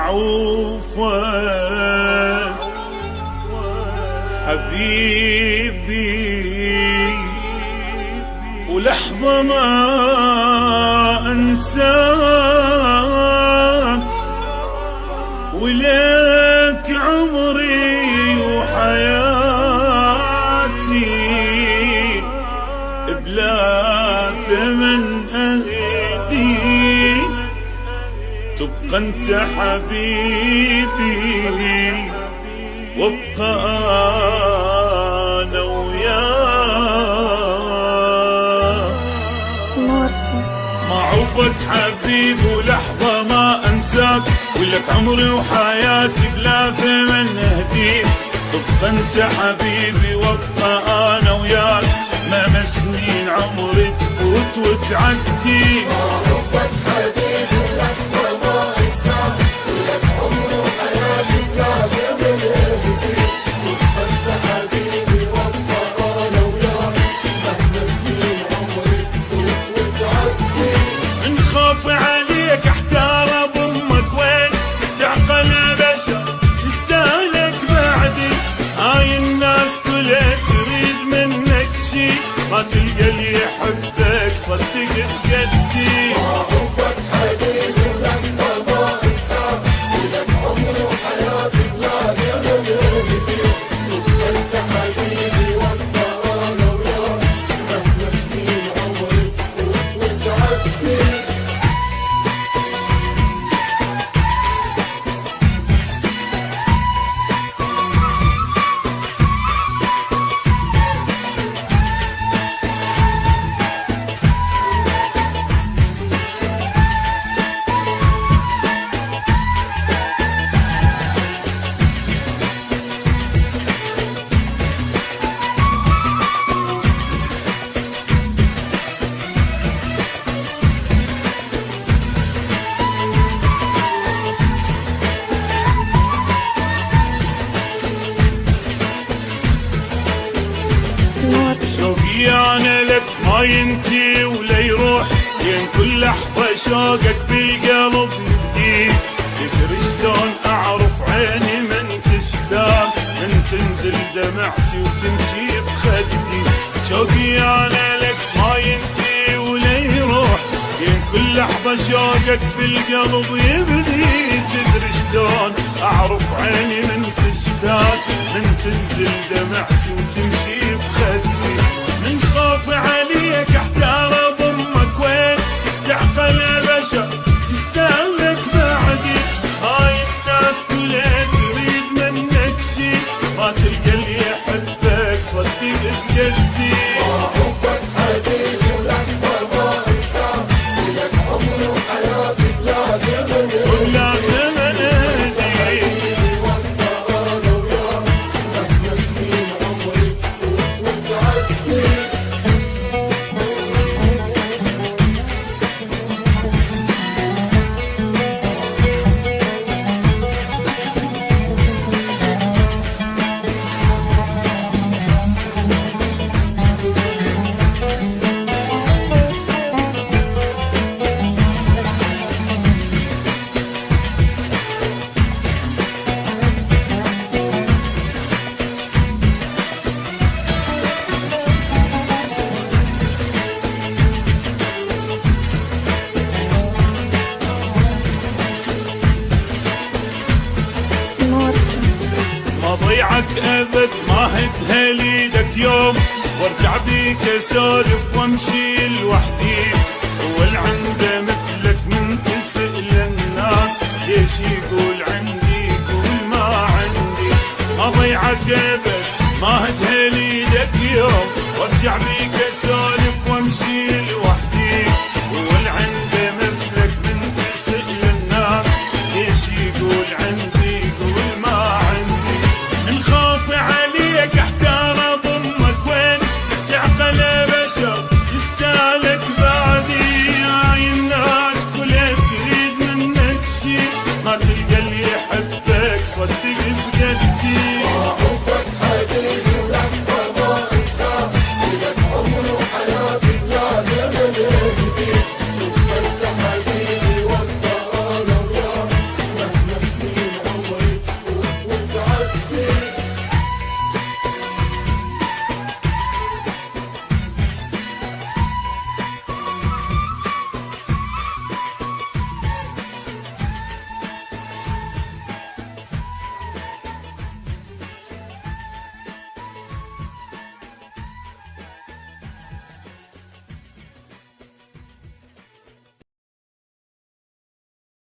معوفك حبيبي، ولحظة ما أنساك، ولك عمري وحياتي بلا ثمن أهدي. تبقى انت حبيبي وابقى انا وياك. معوفك حبيبي ولحظة ما انساك، ولك عمري وحياتي بلا ثمن اهديك. تبقى انت حبيبي وابقى انا وياك، مهما سنين عمري تفوت وتعدي. معوفك حبيبي ولحظة ما انساك، ولك عمري وحياتي بلا ثمن اهديك. تبقى انت حبيبي وابقى انا وياك، مهما سنين عمري تفوت وتعدي. نخاف عليك احتار اضمك وين، تعقل بشر يستاهلك بعدي. هاي الناس كلها تريد منك شي، ما تلقى اللي يحبك صدق بجدي. معوفك حبيبي ولحظة ما انساك، ولك عمري وحياتي بلا ثمن اهديك. تبقى انت حبيبي وابقى انا وياك، مهما سنين عمري تفوت وتعدي. شوقي انا لك ما ينتهي ولا يروح، لين كل لحظة شوقك بالقلب يبدي. تدري شلون اعرف عيني من تشتاق، من تنزل دمعتي وتمشي بخدي. شوقي انا لك ما ينتهي ولا يروح، لين كل لحظة شوقك بالقلب يبدي. تدري شلون اعرف عيني من تشتاق، من تنزل دمعتي وتمشي بخدي. من خوف عليك احتار اضمك وين، تعقل بشر يستاهلك بعدي. هاي الناس كلها تريد منك شي، ما تلقى اللي يحبك صدق بجدي. معوفك حبيبي ولحظة ما انساك، ولك عمري وحياتي بلا ثمن ولا ثمن اهدي. حبيبي وابقى انا وياك، مهما سنين عمري تفوت وتعدي. ما ضيعك ابد ما هتهلي لك يوم، وارجع بيك اسولف وامشي لوحدي. اول عنده مثلك من تسأل الناس، ليش يقول عندي يقول ما عندي. ما ضيعك ابد ما هتهلي لك يوم، وارجع بيك اسولف وامشي لوحدي. اول عنده مثلك من تسأل الناس، ليش يقول عندي يقول ما عندي. الخوف عليك احتار اضمك وين، تعقل بشر يستاهلك بعدي. هاي الناس كلها تريد منك شي، ما تلقى اللي يحبك صدق